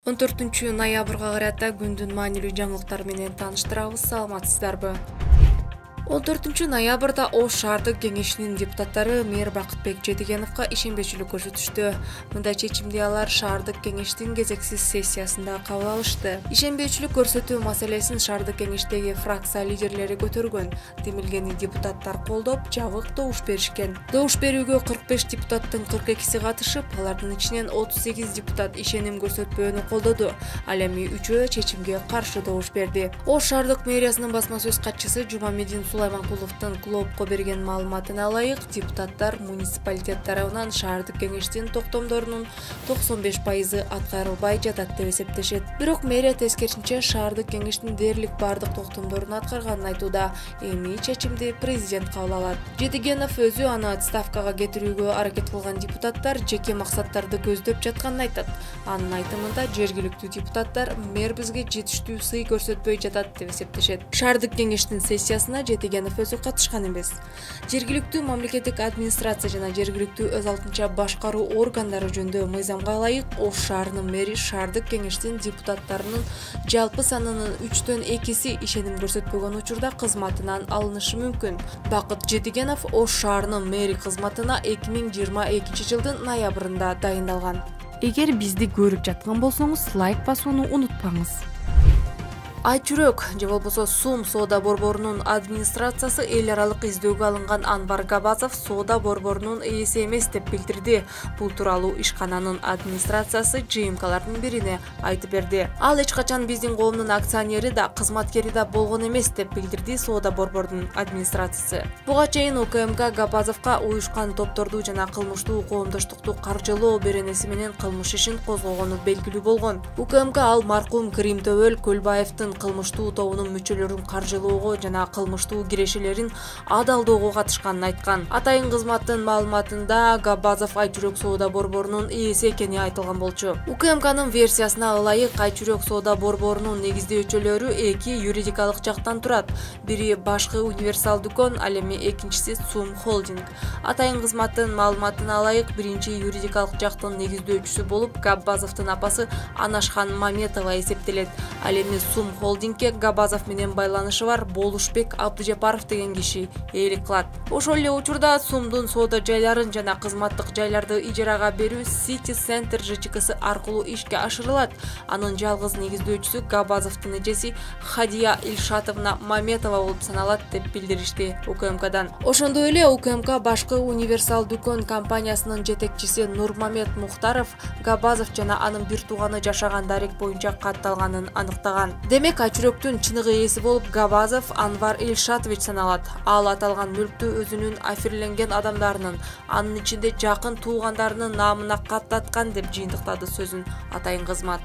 14-ноябрга карата күндүн маанилүү жаңылыктар менен тааныштырабыз. Саламатсыздарбы? 14-ноябрда Ош шаардык кеңешинин депутаттары мэр Бакытбек Жетигеновго ишенбечилик көрсөтүштү. Мындай чечимди алар шаардык кеңештин кезексиз сессиясында кабыл алышты. Ишенбечилик көрсөтүү маселесин шаардык кеңештеги фракция лидерлери көтөргөн. Демилгени депутаттар колдоп, жабык добуш беришкен. Добуш берүүгө 45 депутаттын 42си катышып, алардын ичинен 38 депутат ишеним көрсөтпөөнү колдоду. Ал эми 3-өө чечимге каршы добуш берди. Ош шаардык мэриясынын басма сөз катчысы Жумамедин Сулайманкуловдун клубко берген маалыматына ылайык, депутаттар муниципалитет тарабынан шаардык кеңештин токтомдорунун 95% аткарылбай жатат деп эсептешет. Бирок мэрия тескерисинче шаардык кеңештин дээрлик бардык токтомдорун аткарганын айтууда. Эми чечимди президент кабыл алат. Жетигенов өзү аны отставкага кетирүүгө аракет кылган депутаттар жеке максаттарды көздөп жатканын айтат. Анын айтымында жергиликтүү депутаттар мэр бизге жетиштүү сый көрсөтпөй жатат деп эсептешет. Шаардык кеңештин сессиясына Жетигенов өзү катышкан эмес. Жергиликтүү мамлекеттик администрация жана жергиликтүү өз алдынча башкаруу органдары жөнүндө мыйзамга ылайык Ош шаарынын мэри шаардык кеңештин депутаттарынын жалпы санынын 3/2 ишеним көрсөтпөгөн учурда кызматынан алынышы мүмкүн. Бакыт Жетигенов Ош шаарынын мэри кызматына 2022 жылдын ноябрында дайындалган. Эгер бизди көрүп жаткан болсоңуз, лайк басууну унутпаңыз. Айчүрөк же болбосо Сум соода борборунун администрациясы эл аралык издөөгө алынган Анвар Габазов соода борборунун ээси эмес деп билдирди. Бул тууралуу ишкананын администрациясы ЖМКлардын бирине айтып берди. Ал эч качан биздин коомдун акционери да, кызматкери да болгон эмес деп билдирди соода борборунун администрациясы. Буга чейин УКМК Габазовго уюшкан топторду жана кылмыштуу коомдоштукту каржылоо беренеси менен кылмыш ишин козгогону белгилүү болгон. УКМК ал маркум Крим Төбөл Көлбаевдин кылмыштуу тобунун мүчөлөрүн каржылоого жана кылмыштуу кирешелерин адалдоого катышканын айткан. Атайын кызматтын маалыматында Габазов Айчүрөк соода борборунун ээси экени айтылган болчу. УКМКнын версиясына ылайык Айчүрөк соода борборунун негиздөөчүлөрү 2 юридикалык жактан турат. Бири башкы универсал дүкөн, ал эми экинчиси Сум холдинг. Атайын кызматтын маалыматына ылайык биринчи юридикалык жактын негиздөөчүсү болуп Габазовдун апасы Анашхан Маметова эсептелет. Ал эми Сум холдингке Габазов менен байланышы бар Болушбек Абдыжапаров деген киши ээлик кылат. Ошол эле учурда Сумдун соода жайларын жана кызматтык жайларды ижарага берүү City Center ЖЧКсы аркылуу ишке ашырылат. Анын жалгыз негиздөөчүсү Габазовдун эжеси Хадия Ильшатовна Маметова болуп саналат деп билдиришти УКМКдан. Ошондой эле УКМК башкы универсал дүкөн компаниясынын жетекчиси Нурмамет Мухтаров Габазов жана анын бир тууганы жашаган дарек боюнча катталганын аныктаган. Демек Айчүрөктүн чыныгы ээси болуп Габазов Анвар Ильшатович саналат. Ал аталган мүлктү өзүнүн афирленген адамдарынын, анын ичинде жакын туугандарынын наамына каттаткан деп жыйынтыктады сөзүн атайын кызмат.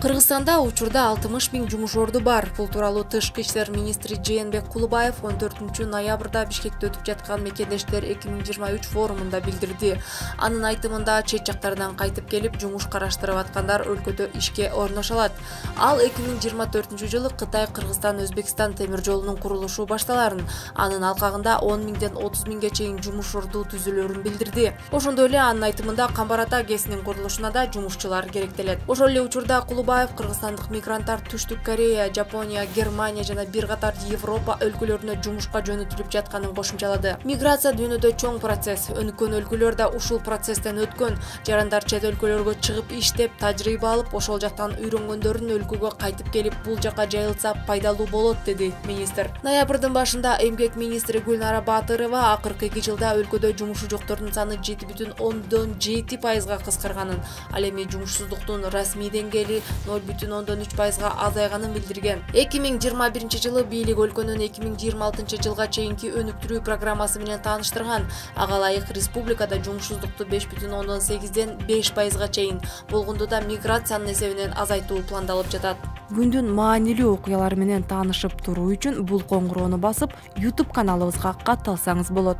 Кыргызстанда учурда 60 000 жумуш орду бар. Бул тууралуу Тышкы иштер министри Жээнбек Кулубаев 14-ноябрда Бишкекте өтүп жаткан Мекендештер 2023 форумунда билдирди. Анын айтымында чет жактардан кайтып келип жумуш караштырып аткандар өлкөдө ишке орношо алат. Ал 2024 жылы Кытай, Кыргызстан, Өзбекстан темир жолунун курулушу башталарын, анын алкагында 10 000ден 30 000ге чейин жумуш орду түзүлөрүн билдирди. Ошондой эле анын айтымында Камбар Ата ГЭСинин курулушуна да жумушчулар керектелет. Ошол эле учурда кыргызстандык мигранттар Түштүк Корея, Жапония, Германия жана бир катар Европа өлкөлөрүнө жумушка жөнөтүлүп жатканын кошумчалады. Миграция дүйнөдө чоң процесс. Өнүккөн өлкөлөр да ушул процесстен өткөн. Жарандар чет өлкөлөргө чыгып иштеп, тажрыйба алып, ошол жактан үйрөнгөндөрүн өлкөгө кайтып келип, бул жака жайылса пайдалуу болот, деди министр. Ноябрдын башында эмгек министри Гүлнара Батырова акыркы 2 жылда өлкөдө жумушу жоктордун саны 7,7% кыскарганын, ал эми жумушсуздуктун расмий деңгээли 0,3%га азайганын билдирген. 2021 жылы бийлик өлкөнүн 2026 жылга чейинки өнүктүрүү программасы менен тааныштырган. Ага ылайык республикада жумушсуздукту 5,8ден 5%га чейин болгондо да миграциянын эсебинен азайтуу пландалып жатат. Күндүн маанилүү окуялары менен таанышып туруу үчүн бул коңгуроону басып, YouTube каналыбызга катталсаңыз болот.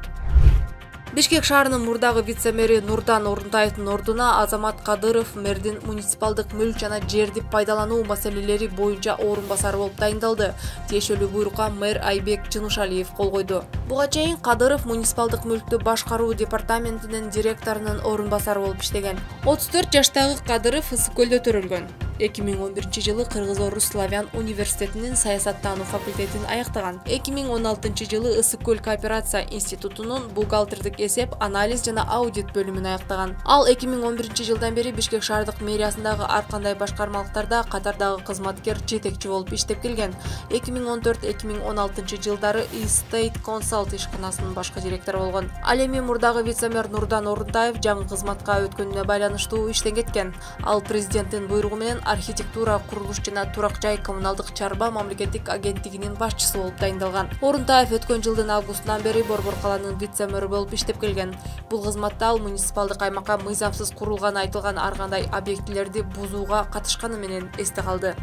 Бишкек шаарынын мурдагы вице-мэри Нурдан Орунтаевдин ордуна Азамат Кадыров мэрдин муниципалдык мүлк жана жерди пайдалануу маселелери боюнча орун басары болуп дайындалды. Тиешелүү буйрукка мэр Айбек Жынышалиев кол койду. Буга чейин Кадыров муниципалдык мүлктү башкаруу департаментинин директорунун орун басары болуп иштеген. 34 жаштагы Кадыров Ысык көлдө төрөлгөн. 2011 жылы Кыргыз-Орус Славян университетинин саясаттануу факультетин аяктаган. 2016 жылы Ысык көл кооперация институтунун бухгалтердик эсеп, анализ жана аудит бөлүмүн аяктаган. Ал 2011 жылдан бери Бишкек шаардык мэриясындагы ар кандай башкармалыктарда катардагы кызматкер жетекчи болуп иштеп келген. 2014-2016 жылдары State Consult ишканасынын башкы директору болгон. Ал эми мурдагы вице-мэр Нурдан Орунтаев жаңы кызматка өткөнүнө байланыштуу иштен кеткен. Ал президенттин буйругу менен архитектура, курулуш жана турак жай коммуналдык чарба мамлекеттик агенттигинин башчысы болуп дайындалган. Орунтаев өткөн жылдын августунан бери Борбор каланын вице-мэрі болуп иштеп келген. Бул кызматта ал муниципалдык аймакка мыйзамсыз курулган айтылган ар кандай объектилерди бузууга катышканы менен эсте калды.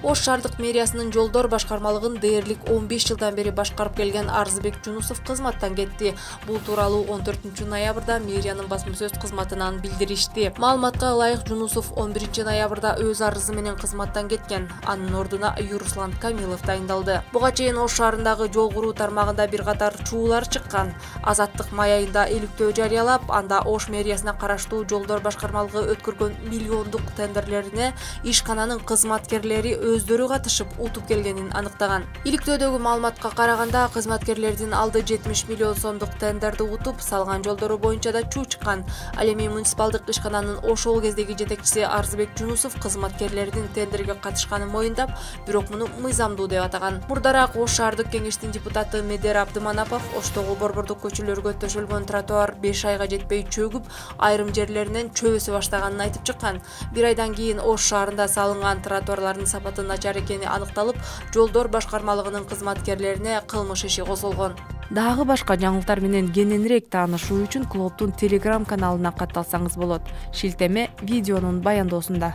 Ош шаардык мэриясынын жолдор башкармалыгын дээрлик 15 жылдан бери башкарып келген Арзыбек Жунусов кызматтан кетти. Бул тууралуу 14 ноябрда мэриянын басма сөз кызматынан билдиришти. Маалыматка ылайык Жунусов 11 ноябрда өз арызы менен кызматтан кеткен. Анын ордуна Юруслан Камилов дайындалды. Буга чейин Ош шаарындагы жол куруу тармагында бир катар чуулар чыккан. Азаттык май айында иликтөө жарыялап, анда Ош мэриясына караштуу жолдор башкармалыгы өткөргөн миллиондук тендерлерине ишкананын кызматкерлери өздөрү катышып утуп келгенин аныктаган. Иликтөөдөгү маалыматка караганда кызматкерлердин алды 70 миллион сомдук тендерди утуп, салган жолдору боюнча да чуу чыккан. Ал эми муниципалдык ишкананын ошол кездеги жетекчиси Арзыбек Жунусов кызматкерлердин тендерге катышканын моюндап, бирок муну мыйзамдуу деп атаган. Мурдараак Ош шаардык кеңештин депутаты Медер Абдыманапов Оштогу борбордук көчөлөргө төшөлгөн тротуар 5 айга жетпей чөгүп, айрым жерлеринен чөбөсө баштаганын айтып чыккан. Бир айдан кийин Ош шаарында салынган тротуарлардын сапаты начар экени аныкталып, жолдор башкармалыгынын кызматкерлерине кылмыш иши козголгон. Дагы башка жаңылыктар менен кененирээк таанышуу үчүн клубдун Telegram каналына катталсаңыз болот. Шилтеме видеонун баяндоосунда.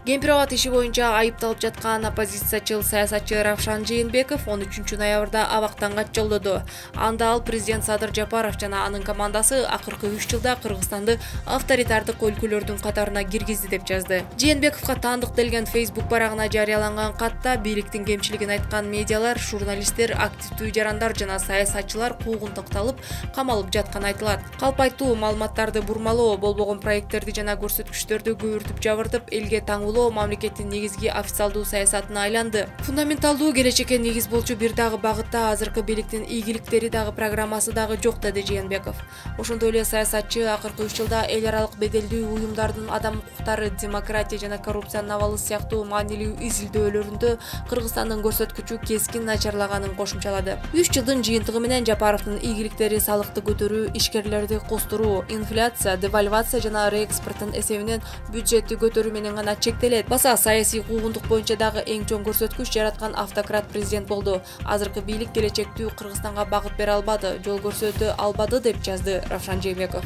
Кемпир-Абад иши боюнча айыпталып жаткан оппозициячыл саясатчы Равшан Жээнбеков 13 ноябрда абактан качылды. Анда ал президент Садыр Жапаров жана анын командасы акыркы 3 жылда Кыргызстанды авторитардык өлкөлөрдүн катарына киргизди деп жазды. Жээнбековго таандык делген Facebook барагына жарыяланган катта бийликтин кемчилигин айткан медиалар, журналисттер, активдүү жарандар жана саясатчылар куугунтукталып, камалып жатканы айтылат. Калпайтуу маалыматтарды бурмалоо, болбогон проекттерди жана көрсөткүчтөрдү көбүртүп жабыртып, элге таңуулоо мамлекеттин негизги официалдуу саясатына айланды. Фундаменталдуу келечекке негиз болчу бир дагы багытта азыркы бийликтин ийгиликтери дагы программасы дагы жок, деди Жээнбеков. Ошондой эле саясатчы акыркы 3 жылда эл аралык беделдүү уюмдардын адам укуктары, демократия жана коррупциянын абалы сыяктуу маанилүү изилдөөлөрүндө Кыргызстандын көрсөткүчү кескин начарлаганын кошумчалады. 3 жылдын жыйынтыгы менен Жапаровдун ийгиликтери салыкты көтөрүү, ишкерлерди костуруу, инфляция, девальвация жана реэкспорттун эсебинен бюджетти көтөрүү менен гана чектелет. Баса саясий куугунтук боюнча дагы эң чоң көрсөткүч жараткан автократ президент болду. Азыркы бийлик келечектүү Кыргызстанга багыт бере албады, жол көрсөтө албады деп жазды Равшан Жээнбеков.